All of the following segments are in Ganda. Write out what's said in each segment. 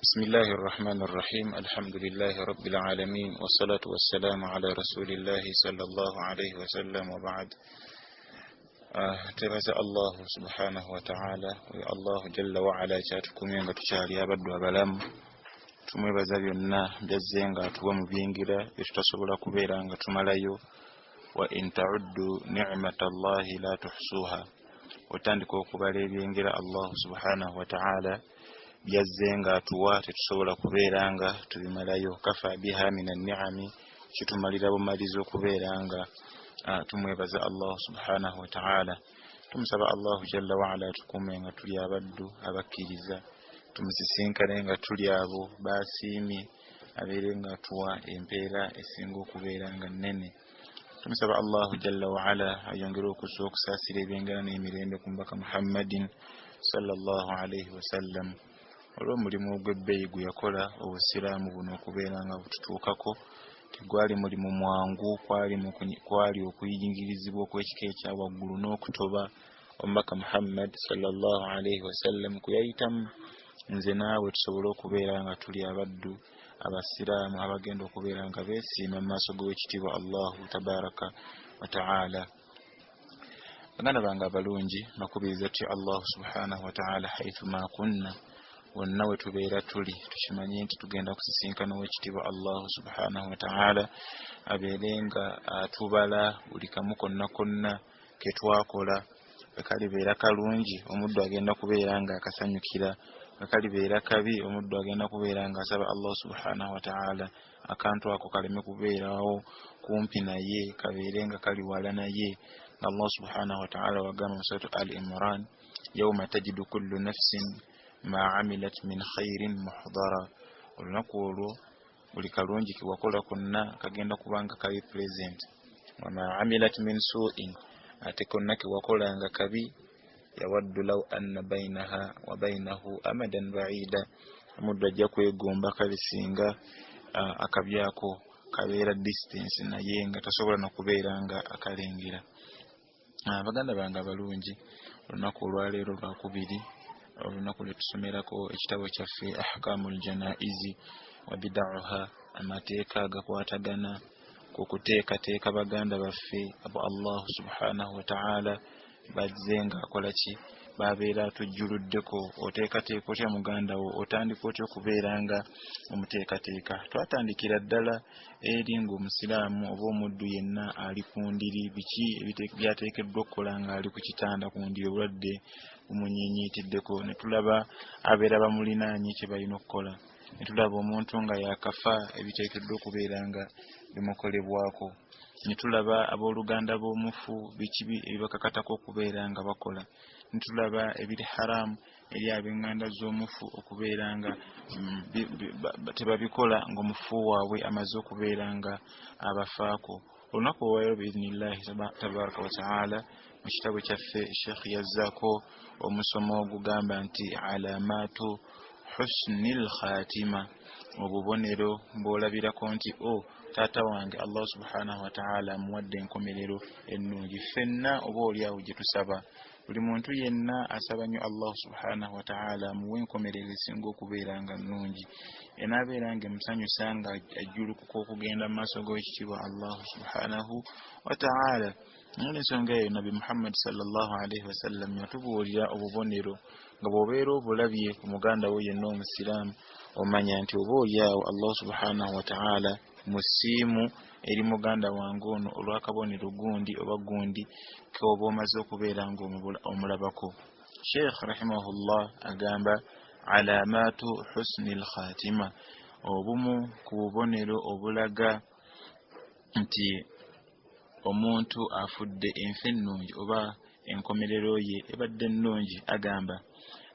بسم الله الرحمن الرحيم. الحمد لله رب العالمين، والصلاة والسلام على رسول الله صلى الله عليه وسلم، وبعد. تبارك الله سبحانه وتعالى الله جل وعلا kyatukumye nga tukyali abaddu abalamu, tumwebaza byonna byazze nga atuwa mu biyingira byetutasobola kubeera nga tumalayo. Wa in ta'uddu ni'mata Allahi la tuhsuha, otandika okubala ebiyingira Allah subhanahu wa ta'ala byazze nga atuwa tetusobola kubeera nga tubimalayo. Kafa biha minan ni'ami, kitumalira bumalizo okubeera nga tumwebaza Allah subhanahu wa ta'ala. Tumusaba Allah jalla wa ala tukume nga tuli abaddu abakkiriza, tumusisinkane nga tuli abo basiimye, abeere nga atuwa empeera esinga okubeera nga nnene. Tumusaba Allah jalla wa ala ayongere okusaasira ebyengera n'emirembe ku mbaka Muhammadin sallallahu alayhi wa sallam. Olw'omulimu gw'ebbeeyi gwe yakola obusiraamu buno okubeera nga bututuukako, tegwali mulimu mwangu, kwali okuyingirizibwa okw'ekika ekya waggulu n'okutoba omubaka Muhammad sallallahu alayhi wa sallam kwe yayitamu. Nze naawe tusobole okubeera nga tuli abaddu abasiraamu abagenda okubeera nga beesiima mu maaso g'owekitiibwa Allahu tabaraka wa ta'ala. Baganda bange abalungi, bakubiriza tutya Allah subhanahu wa ta'ala haithu ma kunna, wonna we tubeera tuli tukimanye nti tugenda kusisinkana owekitiibwa Allah subhanahu wa ta'ala, abeere nga atubala buli kamu konna konna ke twakola. Kalibeera kalungi, omuddu agenda kubeera nga akasanyukira. Kalibeera kabi, omuddu agenda kubeera nga asaba Allah subhanahu wa ta'ala akantu ako kaleme kubeerawo kumpi naye, kabeere nga kali wala naye. Allah subhanahu wa ta'ala wagamba mu suratu Al-Imran, yawma tajidu kullu nafsin ma amilat min khairin muhdara. Olunaku olwo buli kalungi kewakola konna kagenda kubanga kali present. Wa ma amilat min su'in, ate konna kewakola nga kabi, yawaddu law anna bainaha wa bainahu amadan ba'ida, omuddu ajja kwegomba kalisinga akabyako kabeera distance naye nga tasobola nokubeera nga akalengera. Baganda bange abalungi, olunaku olwaleero lwakubiri, olunaku lwetusomerako ekitabo kyaffe ahkamul janaizi wa bid'aha, amateeka agakwatagana ku kuteekateeka baganda baffe abo Allah subhanahu wa ta'ala bazze nga akola ki, babeera atujjuluddeko. Oteekateeka otya muganda wo, otandika otya okubeera nga omuteekateeka. Twatandikira ddala eri ng'omusiraamu oba omuddu yenna ali ku ndiri, biki byateekeddwa okukola nga ali ku kitanda ku ndiri, obulwadde bumunyiinyiitiddeko. Ne tulaba abeera bamulinaanye kye balina okukola. Ne tulaba omuntu nga yakafa, ebiteekeddwa okubeera nga bimukolebwako. Ne tulaba abooluganda b'omufu, biki ebibakakatako okubeera nga bakola. Ne tulaba ebiri haramu eri ab'enganda z'omufu okubeera nga tebabikola ng'omufu waabwe amaze okubeera nga abafaako. Olunaku olwaleero biiznillahi tabaraka wa ta'ala, mu kitabo kyaffe Sheikh yazzaako omusomo ogugamba nti alamatu husnil khatima, obubonero bw'olabirako nti taata wange Allah subhanahu wa ta'ala amuwadde enkomerero ennungi. Ffenna oba oliawo gye tusaba, buli muntu yenna asaba nnyo Allah subhanahu wa ta'ala amuwe enkomerero esinga okubeera nga nnungi, enaabeera nga emusanyusa nga ajjulukuka okugenda mu maaso g'ekitiibwa Allah subhanahu wa ta'ala. N'ensonga eyo Nabi Muhammad sallallahu alayhi wa sallam yatubuulira obubonero nga bw'obeera obulabye ku muganda wo yenna omusiraamu, omanya nti oba oliawo Allah subhanahu wa ta'ala musiimu eri muganda wange ono olw'akabonero gundi oba gundi k'oba omaze okubeera nga omulabako. Sheikh rahimahullah agamba alamatu husnil khatima, obumu ku bubonero obulaga nti omuntu afudde enfa ennungi oba enkomerero ye ebadde ennungi. Agamba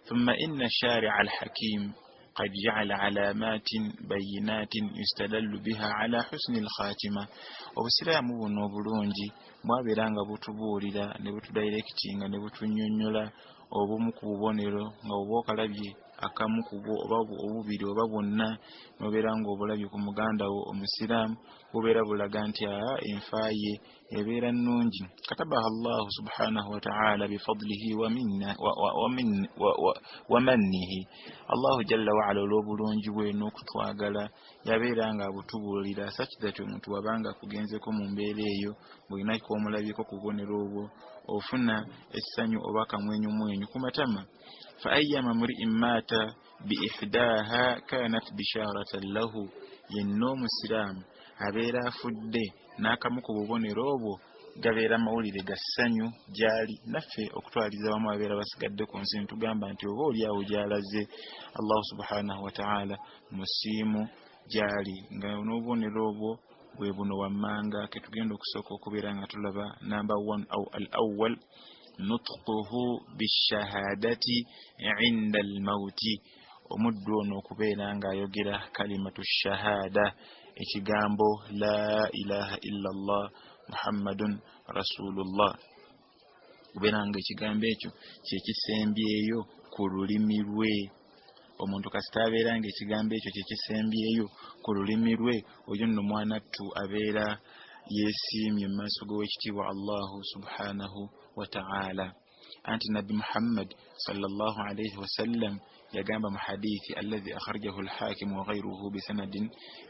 thumma inna shari'a al-hakim قد جعل علامات بينات يستدل بها على حسن الخاتمة. Obusiraamu buno obulungi bwabeera nga butubuulira ne butudirectinga ne butunnyonnyola obumu ku bubonero nga oba okalabye akamu kubo oba obubiri oba bwonna nobeera ng'obulabye ku muganda wo omusiraamu bubeera bulaga nti enfaaye ebeera nnungi. katabaha Allah subhanahu wa ta'ala bifadlihi wa mannihi. Allah jalla wa ala olw'obulungi bwe n'okutwagala yabeera nga abutubuulira such that omuntu wabanga kugenzeko mu mbeera eyo bw'olinako omulabyeko ku bubonero obwo ofuna essanyu oba kamwenyumwenyu ku matama. fa ayyama mri'in mata bi ihdaha kanat bisharatan lahu. yenna omusiraamu abeera afudde n'akamu ku bubonero obwo gabeera mawulire ga ssanyu gyali. naffe okutwaliza wamu abeera basigadde ku nsi tugamba nti oba oli awo gyalaze Allah subhanahu wa ta'ala musiimu gyali nga n'obubonero obwo bwe buno wammanga ke tugenda okusooka okubeera nga tulaba number 1 au al-awwal nutquhu bishahadati inda al-mauti. omuddu ono okubeera nga ayogera kalimatu shahada ekigambo la ilaha illa Allah muhammadun rasulullah. kubeera nga ekigambo ekyo kyekisembyeyo ku lulimi lwe. omuntu kasita abeera nga ekigambo ekyo kyekisembyeyo ku lulimi lwe oyo nno mwanattu abeera yeesiimye mu maaso g'owekitiibwa Allah subhanahu wa ta'ala. anti nabbi Muhammad sallallahu alayhi wa sallam yagamba mu hadithi alladhi akhrajahu al-hakim wa ghayruhu bi sanadin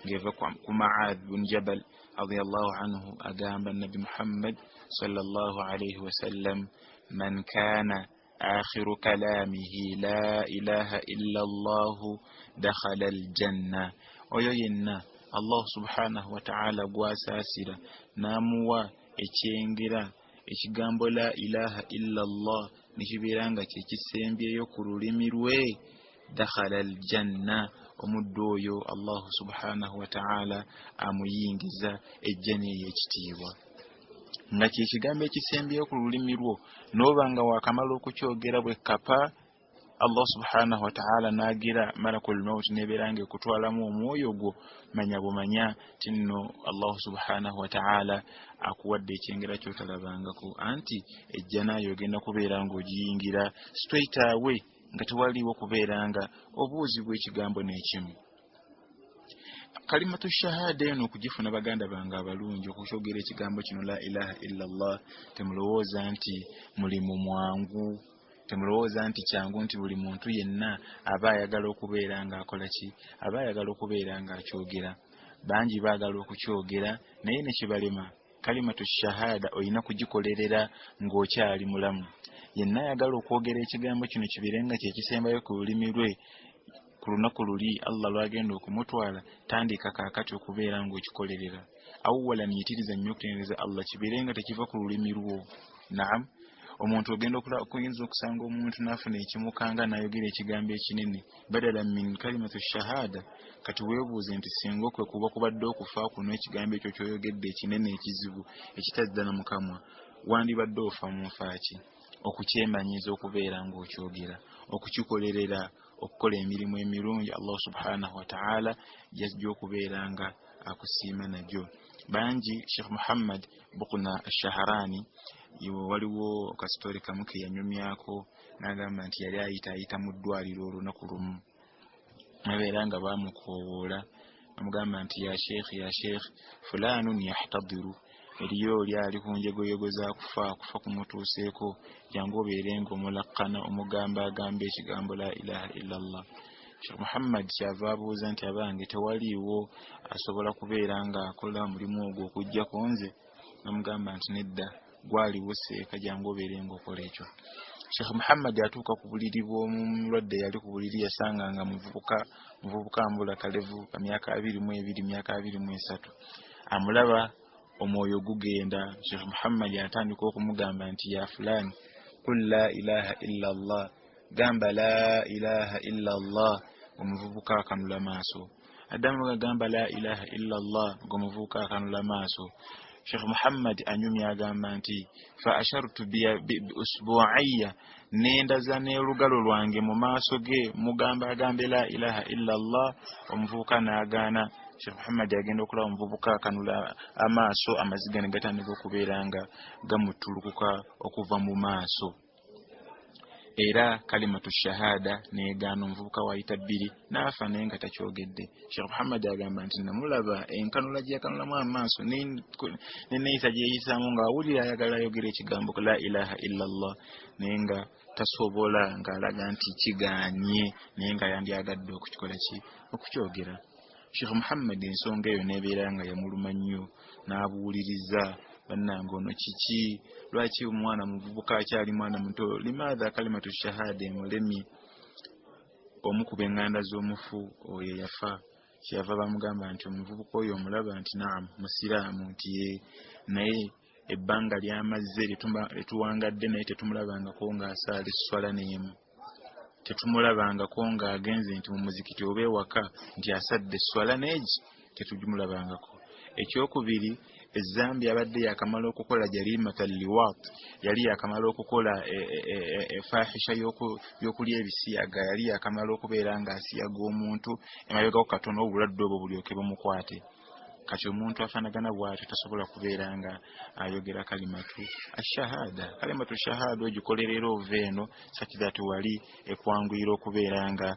ngeva ku Mu'adh bin Jabal radiyallahu anhu agamba nabbi Muhammad sallallahu alayhi wa sallam man kana akhiru kalamihi la ilaha illa Allah dakhala al-janna. oyo yenna Allah subhanahu wa ta'ala gwasasira namuwa ekyengera ekigambo la ilaha illa Allah nikibeera nga kyekisembyeyo ku lulimi lwe dakhala al-janna. omuddu oyo Allah subhanahu wa ta'ala amuyingiza ejjana ey'ekitiibwa. nga kyekigambo ekisembyeyo ku lulimi lwo n'obanga wakamala okukyogera bwe kapa Allah subhanahu wa ta'ala nagira malakul maut neberanga kutwalamu omwoyo gwo manya bumanya tinno Allah subhanahu wa ta'ala akuwadde ekyengera kyotalabangako anti ejjana yogenda kubeera nga ogiyingira straight away nga tewaliwo kubeeranga obuuzi bw'ekigambo n'ekimu. kalimatu shahada eno okugifuna baganda bange abalungi okukyogera ekigambo kino la ilaha illa Allah temulowooza nti mulimu mwangu, temulowooza nti kyangu nti buli muntu yenna aba ayagala okubeera nga akola ki, aba ayagala okubeera nga akyogera. bangi baagala okukyogera naye ne kibalema. kalimatu shahada olina kugikolerera ng'okyali mulamu. yenna ayagala okwogera ekigambo kino kibirenga kyekisembayo ku lulimi lwe ku lunaku luli Allah lwagenda okumutwala tandika kaakati okubeera ng'okikolerera. awwalan yitiriza nnyo okutendereza Allah kibirenga tekiva ku lulimi lwo. naam omuntu ogenda okuyinza okusanga omuntu n'afuna ekimukanga n'ayogera ekigambo ekinene badala min kalimatu shahada. kati weebuuze nti singa okwe kuba kubadde okufa kuno ekigambo ekyo kyoyogedde ekinene ekizibu ekitazza na mukamwa wandibadde ofa mu nfaaki. okukyemanyiza okubeera ng'okyogera, okukikolerera, okukola emirimu emirungi Allah subhanahu wa ta'ala jajja okubeera nga akusiima najjo. bangi Sheikh Muhammad Buqna ash-Shahrani waliwo kastori kamu ke yanyumyako n'agamba nti yali ayita mu ddwaliro olunaku lumu nabeera nga bamukowoola bamugamba nti ya sheikh fulanun yahtadiru, eriyo oli ali ku njegoyego za kufa kumutuuseeko jangu obeerenga omulakkana omugamba agamba ekigambo la ilaha illa Allah. Sheikh Muhammad kyava abuuza nti abange tewaliiwo asobola kubeera nga akola mulimu ogwo okujjako nze? namugamba nti nedda, gwaliwo seeka jangu obeerenga okola ekyo. Sheikh Muhammad atuuka ku buliri bw'omulwadde yali ku buliri yasanga nga muvubuka mbula kalevu ka myaka 22 myaka 23 amulaba omwoyo gugenda. Sheikh Muhammad atandika okumugamba nti ya fulani kul la ilaha illa Allah, gamba la ilaha illa Allah. omuvubuka akanula maaso. addamu gamba la ilaha illa Allah, omuvubuka akanula maaso. Sheikh Muhammad anyumya agamba nti fa ashartu bi usbu'ayya, nendaza n'olugalo lwange mu maaso ge mugamba agambe la ilaha illa Allah. omuvubuka n'agaana. Sheikh Muhammad agenda okulaba omuvubuka akanula amaaso, amaziga ne gatandika okubeera nga gamutulukuka okuva mu maaso. era kalimatu shahada negana omuvubuka wayita bbiri n'afa naye nga takyogedde. Sheikh Muhammad agamba nti namulaba enkanula gyeyakanulamu amaaso neneyisa gyeyisaamu nga awulira ayagala ayogera ekigambo la ilaha illallah naye nga tasobola ng'alaga nti kiganye naye nga yandyagadde okukyogera. Sheikh Muhammad ensonga eyo nebeera nga yamuluma nnyo n'abuuliriza bannange ono kiki, lwaki omwana muvubuka akyali mwana muto limaadha kalimatu shahada emulemi. Omu ku b'enganda z'omufu oyo yafa kyeyava bamugamba nti omuvubuka oyo omulaba nti naam musiraamu nti ye naye ebbanga lyamazze letuwangadde naye tetumulabangako ng'asaala esswala n'emu, tetumulabangako ng'agenze nti mu muzikiti oba ewaka nti asadde esswala n'egi tetujimulabangako. Ekyokubiri ezambi abadde yakamala okukola jarimata liwat, yali yakamala okukola fahisha yokulya ebisiyaga, yali yakamala okubeera nga asiyaga omuntu emabegako katono obulwadde obwo bulyoke bumukwate. Kati omuntu afanagana bw'atyo tasobola kubeera nga ayogera kalimatu ashahada. Kalimatu shahada ogikolerera ova eno sakidati wali ekwanguyira okubeera nga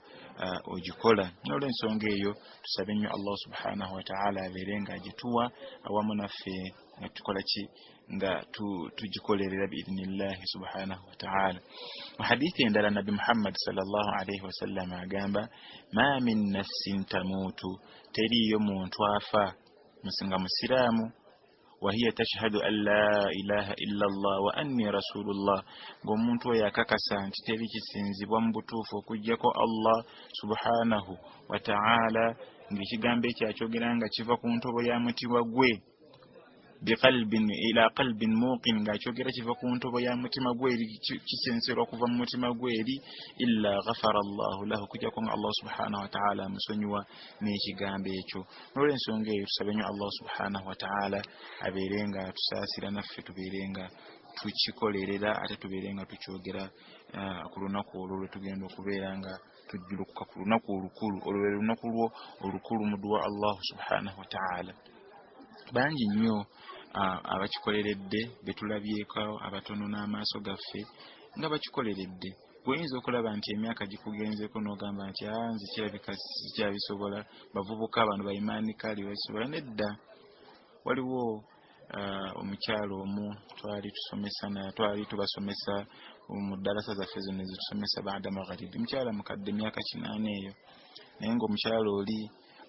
ogikola. N'olw'ensonga eyo tusabe nnyo Allah subhanahu wa ta'ala abeere nga agituwa awamu naffe nga tukola ki nga tugikolerera biidhnillahi subhanahu wa ta'ala. Mu hadithi endala Nabi Muhammad sallallahu alayhi wa sallam agamba ma min nafsin tamutu, teriyo muntu afa musinga musiraamu wahiya tashhadu an la ilaha illa Allah wa anni rasulullah, ng'omuntu oyo akakasa nti teri kisinzibwa mu butuufu okuggyako Allah subhanahu wa ta'ala, ng'ekigambo ekyo akyogera nga kiva ku ntobo ya mutima gwe biqalbin ila qalbin muqin, ng'akyogera kiva ku ntobo ya mutima gwe eri kisenserwa kuva mu mutima gwe eri illa ghafara Allahu lahu, kujjako nga Allah subhanahu wa ta'ala amusonyiwa n'ekigambo ekyo. N'olw'ensonga eyo tusabe nnyo Allah subhanahu wa ta'ala abeere nga tusaasira naffe tubeere nga tukikolerera ate tubeere nga tukyogera ku lunaku olwo lwe tugenda okubeera nga tujjulukuka ku lunaku olukulu olwo lunaku lwo olukulu mu dduwa Allah subhanahu wa ta'ala. Bangi nnyo abakikoleredde betulabyeko abatono n'amaaso gaffe nga bakikoleredde. Bw'oyinza okulaba nti emyaka gikugenzeeko n'ogamba nti nze kirabika sikyabisobola, bavubuka bano bayimanikali babisobola. Nedda, waliwo omukyalo omu twali tubasomesa mu ddarasa zaffe zino ezitusomesa baada magharibi, mukyala mukadde myaka 8 eyo, naye ng'omukyalo oli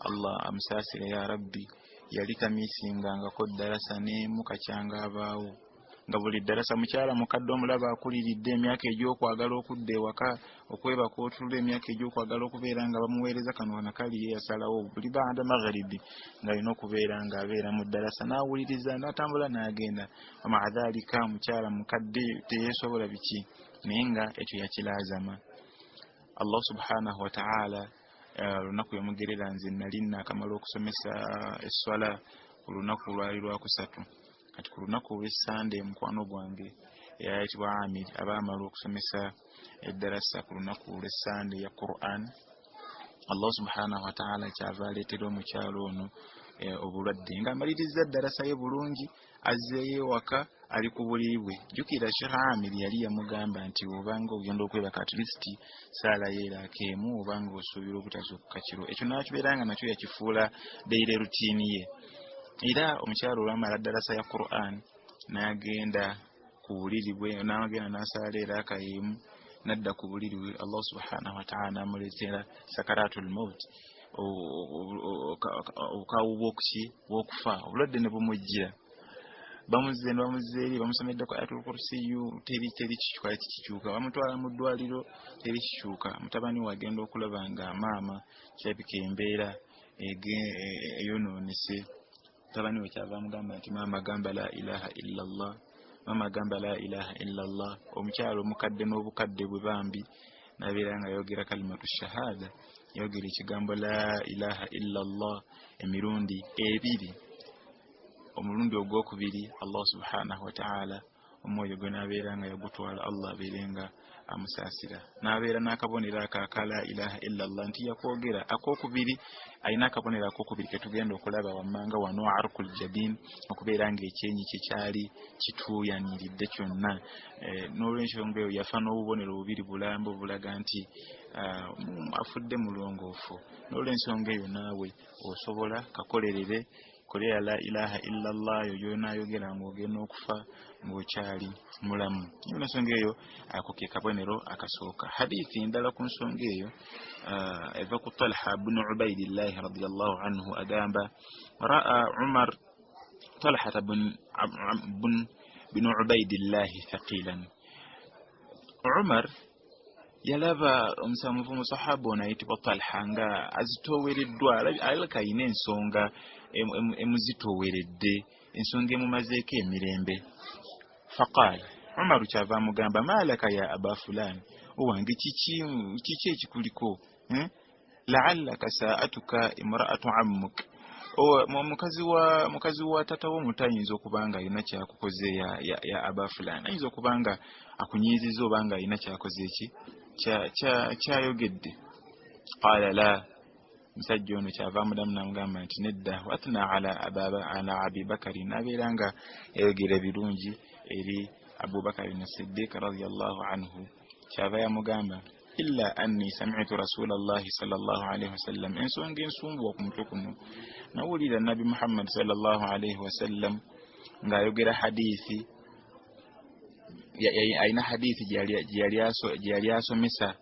Allah amusaasire ya rabbi yali tamisingangako ddarasa n'emu kacyanga abaawo, nga buli ddarasa mukyala mukadde omulaba akuliridde emyaka egy'okwagala okudda ewaka okwebaka otulo, emyaka egy'okwagala okubeera nga bamuweereza kano nakali ye yasalawo buli baada magharibi nga alina okubeera nga abeera mu ddarasa n'awuliriza n'atambula n'agenda. Amaadhalika mukyala mukadde teyeesobola biki, naye nga ekyo yakilazama. Allah subhanahu wa ta'ala lunaku yamugerera nze nali nakamala okusomesa esswala ku lunaku lwali lwakusatu. Kati ku lunaku olw'essande mukwano gwange eyayitibwa Amir aba amala okusomesa eddarasa ku lunaku olw'essande ya Quran, Allah subhanahu wa ta'ala kyava aleetera omukyalo ono obulwadde ng'amaliriza ddarasa ye bulungi, azzeeyo ewaka ali ku buliri bwe. Jjukira Sheikh Amir yali yamugamba nti obanga ogenda okwebaka at least saala yeerako emu obanga osuubira obutazuukuka kiro. Ekyo n'akibeera nga nakyo yakifuula daily routine ye. Era omukyalo olwamala ddarasa ya Quran n'agenda ku buliri bwe, n'agenda n'asaala eraka emu, nadda ku buliri bwe. Allah subhanahu wa ta'ala amuleetera sakaratul maut, okawuba okufa, obulwadde ne bumujjira. Bamuzzeeri bamusomedde ku ayatul kursiyu, teri kikyuka, bamutwala mu ddwaliro, teri kikyuka. Mutabani we agenda okulaba nga maama kirabika embeera eyonoonese. Mutabani we kyava amugamba nti maama gamba la ilaha illallah, maama gamba la ilaha illallah. Omukyalo omukadde n'obukadde bwe bambi nabeera nga yogera kalimatu shahada, yogera ekigambo la ilaha illallah emirundi 2. Omulundi ogwokubiri Allah subhanahu wa ta'ala omwoyo gwe nabeera nga yagutwala Allah abeerenga amusaasira. Nabeera n'akabonero aka la ilaha illa Allah nti yakwogera. Akokubiri alina akabonero akokubiri ke tugenda okulaba wammanga wano arkul jabin, okubeera nga ekyenyi kye kyali kituuyaniridde kyonna. N'olw'ensonga eyo yafa n'obubonero bubiri bulambo bulaga nti afudde mulongoofu. N'olw'ensonga eyo naawe osobola kakolerere kolera la ilaha illa Allah yonaayogera ng'ogenda okufa ng'okyali mulamu. N'olw'ensonga eyo ako ke kabonero akasooka. Hadithi endala ku nsonga eyo eva ku Talha bin Ubaidillah radiyallahu anhu agamba ra'a Umar Talha bin Ubaidillah thaqilan. Umar yalaba omusamuvu musahaba ono ayitibwa Talha nga azitoowereddwa, alabika ayina ensonga emuzitooweredde, ensonga emumazeeko emirembe. Faqala Umaru kyava amugamba malaka ya aba fulani, owange kiki ekikuliko? La'allaka sa'atuka imra'atu ammuk, mukazi wa tata wo mutayinza okubanga alina kyakukoze ya aba fulani, ayinza okubanga akunyiizizza obanga alina kyakoze eki kyayogedde. Qala la, musajja ono kyava mudamu namugamba nti nedda, watna ala Abi Bakari, nabeera nga yayogera birungi eri Abubakari as-Siddiq radiyallahu anhu. Kyava yamugamba illa anni sami'tu Rasulallahi sallallahu alayhi wasallam, ensonga ensumbuwa ku mutwe kuno nawulira Nabi Muhammad sallallahu alayhi wasallam ng'ayogera hadithi, ayina hadithi gyeyali asomesa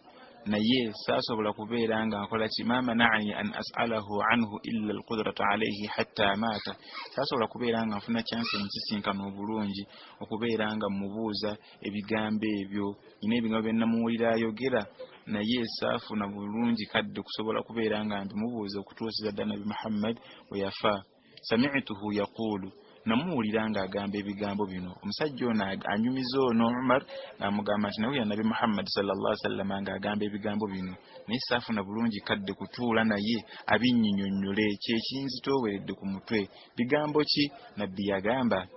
naye saasobola kubeera nga nkola ki, ma mana'ani an as'alahu anhu illa alqudratu alayhi hatta mata, saasobola kubeera nga nfuna chance nkisinkana obulungi okubeera nga mubuuza ebigambo ebyo, ina ebigambo bye namuwulira ayogera naye saafuna bulungi kadde kusobola kubeera nga mbimubuuza okutuusiza ddala Nabi Muhammad we yafa. Sami'tuhu yaqulu, namuwulira nga agamba ebigambo bino. Omusajja ono anyumiza ono Umar n'amugamba nti nawulira Nabi Muhammad sallallahu alaihi wasallam nga agamba ebigambo bino naye saafuna bulungi kadde kutuula naye abinnyonnyole, kyekinzitooweredde ku mutwe. Bigambo ki? Nabbi yagamba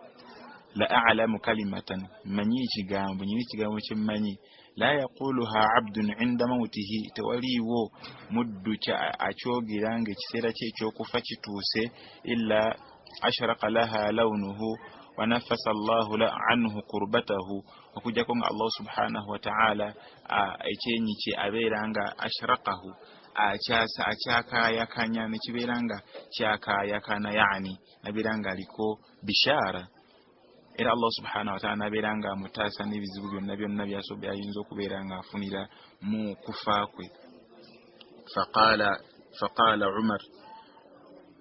la a'lamu kalimatan, manyi ekigambo, nyini ekigambo kyemmanyi, la yaquluha abdun inda mautihi, tewaliiwo muddu akyogera nga ekiseera kye ekyokufa kituuse, illa ashraqa laha lawnuhu wa nafasa Allahu anhu kurbatahu, okujjako nga Allah subhanahu wa ta'ala ekyenyi kye abeera nga ashraqahu akyakayakanya, nekibeera nga kyakayakana, yani nabeera nga aliko bishara, era Allah subhanahu wa ta'ala nabeera nga amutaasa n'ebizibu byonna byonna byayinza okubeera nga afunira mu kufa kwe. Faqala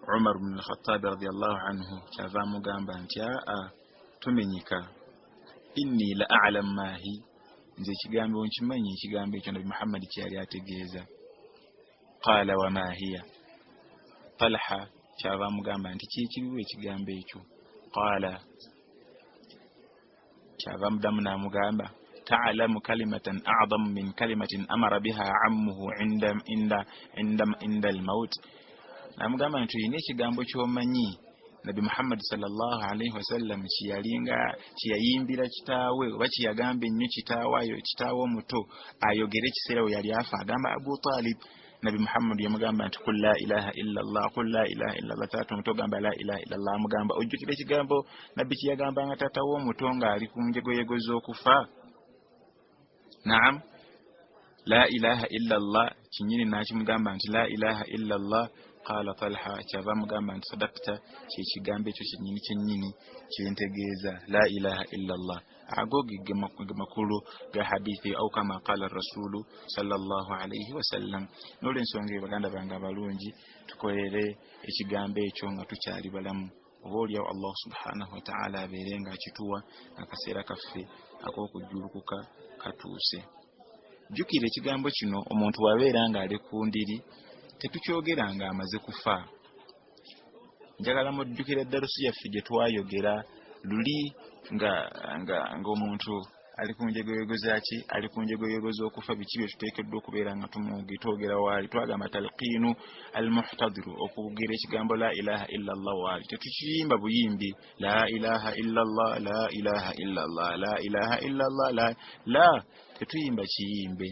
Umar ibn al-Khattab radiyallahu anhu kyava mugamba nti tumenyika, inni la a'lam mahi, nze ekigambo nkimanyi, ekigambo ekyo Nabi Muhammad kyali ategeeza. Qala wa ma hiya, Talha kyava mugamba nti kikiriwo ekigambo ekyo. Qala, kyava mudamu namugamba ta'lamu kalimatan a'zamu min kalimatin amara biha ammuhu inda al-maut, namugamba nti yine ekigambo ky'omanyi Nabi Muhammad sallallahu alayhi wasallam kiyayimbira kitaawe oba kiyagamba ennyo kitaawe omuto ayogere ekiseera we yali afa, agamba Abu Talib. Nabi Muhammad yamugamba nti qul la ilaha illa Allah, qul la ilaha illa Allah, taata omuto gamba la ilaha illa Allah. Amugamba ojjukira ekigambo Nabbi kiyagamba nga taata w'omuto ng'ali ku njegoyego z'okufa? Naam, la ilaha illa Allah kinyini nakimugamba nti la ilaha illa Allah. Qala Talha, kyava mugamba nti sadaqta, kyekigambo ekyo kyennyini kyentegeeza la ilaha illa Allah. Ago ge makulu ga hadithi au kama qala rasulu sallallahu alayhi wasallam. N'olw'ensonga baganda bange abalungi tukolere ekigambo ekyo nga tukyali balamu, oba olyawo Allah subhanahu wa ta'ala abeere nga akituwa akaseera kaffe ak'okujjulukuka katuuse. Jjukira ekigambo kino omuntu wabeera nga ali ku ndiri tetukyogera nga amaze kufa. Njagala mujjukira eddalusi yaffe gye twayogera luli nga omuntu ali kunjegoyego zaki ali kunjegoyego z'okufa biki bye tuteekeddwa okubeera nga twogera waali twagamba talqiinu almuhtadiru okugira ekigambo la ilaha illa allah waali tetukiyimba buyimbi la ilaha illa allah la ilaha illa allah la ilaha illa allah la tetuyimba kiyimbe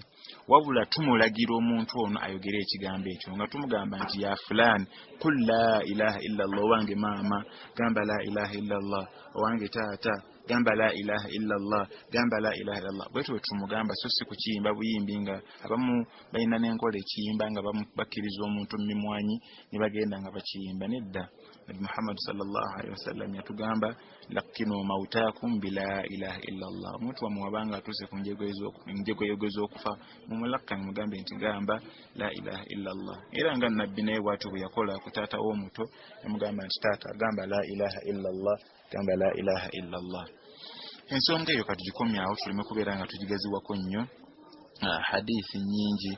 wabula tumulagira omuntu ono ayogere ekigambo ekyo nga tumugamba nti ya fulani qul la ilaha illa allah wange maama gamba la ilaha illa allah wange taata gamba la ilaha illa allah gamba la ilaha illa allah bwetu tumugamba so si kukiyimba buyimbi nga abamu balina n'enkola ekiyimba nga bakkiriza omuntu mu mimwanyi ne bagenda nga bakiyimba nedda Nabi Muhammad sallallahu alaihi wasallam yatugamba laqinu mautakum bila ilaha illa allah omuntu wamwabanga atuse ku njegoyezo z'okufa mumulakkani mugambe nti gamba la ilaha illa allah era nga nabbi naye bw'atyo bwe yakola ku taata w'omuto yamugamba nti taata gamba la ilaha illa allah gamba la ilaha illa allah ensonga eyo katugikomyawo tuleme kubeera nga tugigaziwako nnyo hadithi nyingi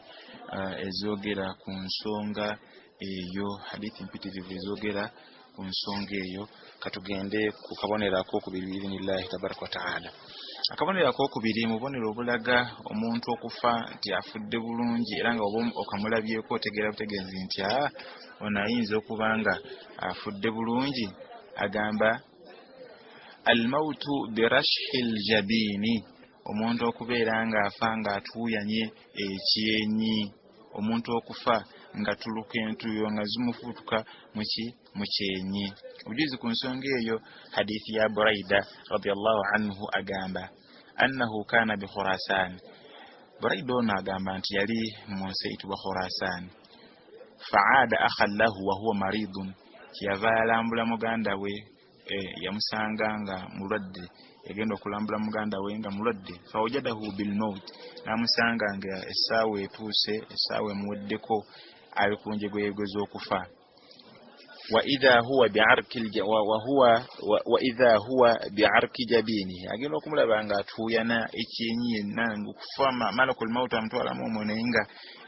ezogera ku nsonga eyo hadithi mpitirivu ezogera ku nsonga eyo katugende ku kabonerako okubiri biidhnillahi tabaraka wa taala akabonerako okubiri mubonero obulaga omuntu okufa nti afudde bulungi era nga okamulabyeko otegeera butegeezi nti ono ayinza okuba nga afudde bulungi agamba almautu birashhi ljabini omuntu okubeera nga afa nga atuuyanye ekyenyi omuntu okufa nga tuluka entuyo nga zimufutuka mu kyenyi obujulizi ku nsonga eyo hadithi ya Buraida radiyallahu anhu agamba annahu kana bi Khurasan Buraida ono agamba nti yali mu nsi eyitibwa Khurasan fa'ada akhan lahu wa huwa maridun kyava alambula muganda we yamusanga nga mulwadde yagenda okulambula muganda we nga mulwadde fawajadahu bil maut namusanga nga essaawa etuuse essaawa emuweddeko ali ku njegoyego z'okufa wa idha huwa bi'arki jabini agenda okumulaba nga atuuyana ekyenyi yenna okufa malakul maut amutwalamu omwene nga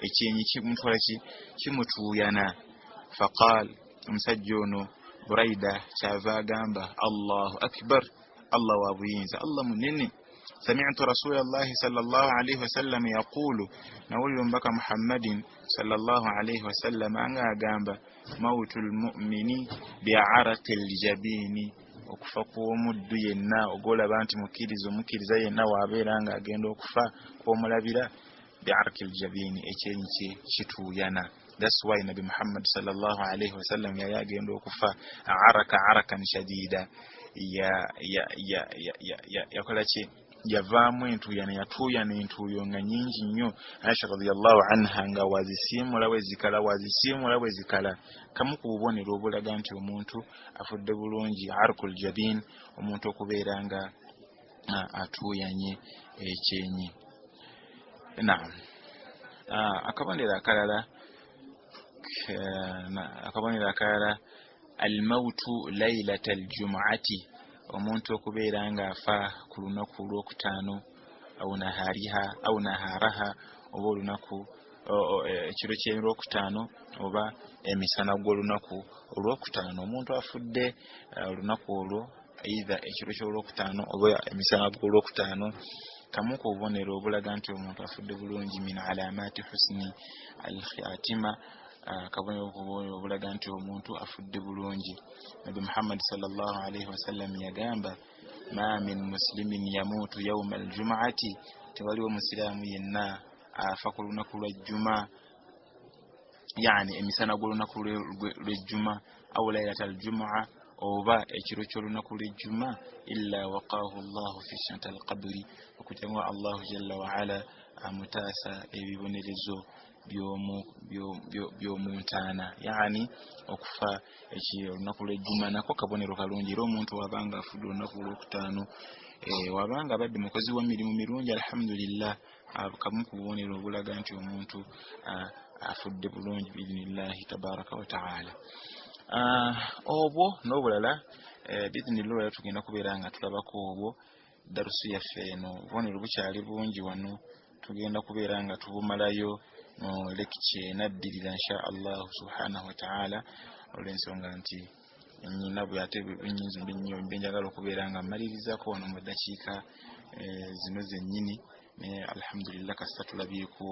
ekyenyi kimutwala kimutuuyana faqal omusajja ono Buraida kyava agamba Allahu akbar Allah wa buyinza Allah munene سمعت رسول الله صلى الله عليه وسلم يقول نقول بك محمد صلى الله عليه وسلم أن أجاب موت المؤمن بعرق الجبين okufa kw'omuddu yenna ogola banti mukiriza yenna wabeera nga agenda okufa kw'omulabira bi'arqil jabini ekyenyi kye kituuyana. That's why Nabi Muhammad sallallahu alayhi wa sallam yali agenda okufa arakan shadida yakola ki yavaamu entuyana yatuuyana entuuyo nga nyingi nnyo. Aisha radhiyallahu anha nga wazisiimula bwe zikala kamu ku bubonero obulaga nti omuntu afudde bulungi arqul jabin omuntu okubeera nga atuuyanye ekyenyi. Naam. Akabonero akalala almautu laylatal jumu'ati omuntu okubeera nga afa ku lunaku olwokutaano au naharaha oba olunaku ekiro ky'olwokutaano oba emisana gw'olunaku olwokutaano. Omuntu afudde olunaku olwo either ekiro ky'olwokutaano oba emisana gw'olwokutaano kamu ku bubonero obulaga nti omuntu afudde bulungi min alamati husni al-khatima kabonero obulaga nti omuntu afudde bulungi. Nabi Muhammad sallallahu alayhi wa sallam yagamba ma min muslimin yamutu yawma al-jum'ati tewaliwo musiramu yenna afa ku lunaku lw'ejjuma yani emisana gw'olunaku lw'ejjuma aw laylatal jum'a oba ekiro ky'olunaku lw'ejjuma illa waqahu Allahu fi shantal qabri okutengwa Allahu jalla wa ala amutaasa ebibonerezo byomuntaana yani okufa olunaku lw'ejjuma nako kabonero kalungi. Era omuntu wabanga afudde olunaku lw'okutaano wabanga abadde mukozi wa mirimu mirungi alhamdulillah kamu ku bubonero obulaga nti omuntu afudde bulungi biidhnillahi tabaraka wa ta'ala. Obwo n'obulala biidhnillah tugenda kubeera nga tulabako obwo darusu yaffe eno obubonero bukyali bungi wano tugenda kubeera nga tubumalayo no lecture naddirira insha Allah subhanahu wa ta'ala olw'ensonga nti nyina bwate binyinza binjagala okubeera nga malirizako wano mu dakiika zino zennyini alhamdulillah kasita tulabyeko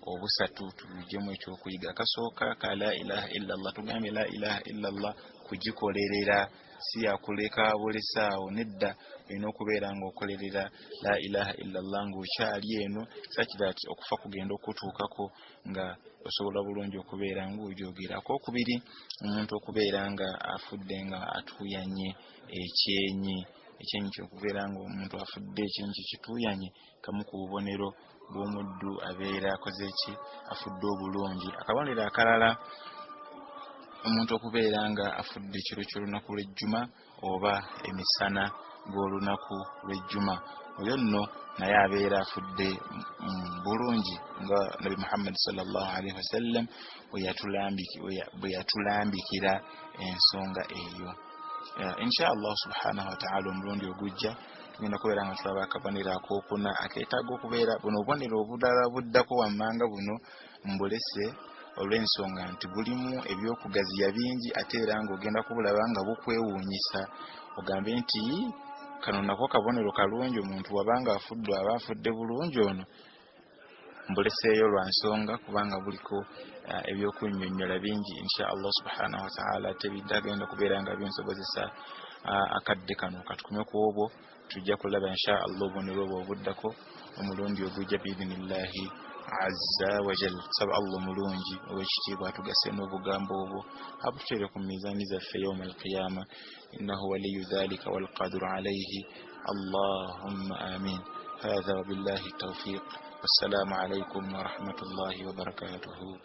obusatu tujjemu ekyokuyiga. Kasooka ka la ilaha illallah, tugambe la ilaha illallah kugikolerera, si yakuleka bulesaawo, nedda olina okubeera ng'okolerera la ilaha illallah ng'okyali eno, sakira ati okufa kugenda okutuukako nga osobola bulungi okubeera ng'ojoogera. Akokubiri, omuntu okubeera nga afudde nga atuuyanye ekyenyi kyokubeera ng'omuntu afudde ekyenyi kituuyanye, kamu ku bubonero bw'omuddu abeera akoze ki, afudde obulungi. Akabonero akalala, omuntu okubeera nga afudde ekiro ky'olunaku lw'ejjuma oba emisana g'olunaku lw'ejjuma, oyo nno naye abeera afudde bulungi nga Nabi Muhammad sallallahu alaihi wasallam bwe yatulambikira ensonga eyo. Insha Allah subhanahu wa ta'ala omulundi ogujja tugenda kubeera nga tulaba akabonero akokuna akeetaaga okubeera buno obubonero obulala buddako wammanga buno mbulese olw'ensonga nti bulimu ebyokugaziya bingi, ate era ng'ogenda kubulaba nga bukwewuunyisa, ogambe nti kano nako kabonero kalungi, omuntu wabanga afudde aba afudde bulungi ono. Mbuleseeyo lwa nsonga kubanga buliko ebyokunnyonnyola bingi insha Allah subhanahu wa ta'ala, tebidagenda kubeera nga binsobozesa akadde kano katukume ku obwo. Tujja kulaba insha Allah obubonero obwo obuddako omulundi ogujja biidhnillahi azza wa jalla. Saba Allah omulungi ow'ekitiibwa atugase n'obugambo obwo abututere ku mizaani zaffe yawma alqiyama, innahu waliyu dhalika walqadiru alayhi. Allahumma amin. Hadha wa billahi tawfiq. Wassalamu alaykum wa rahmatullahi wa barakatuhu.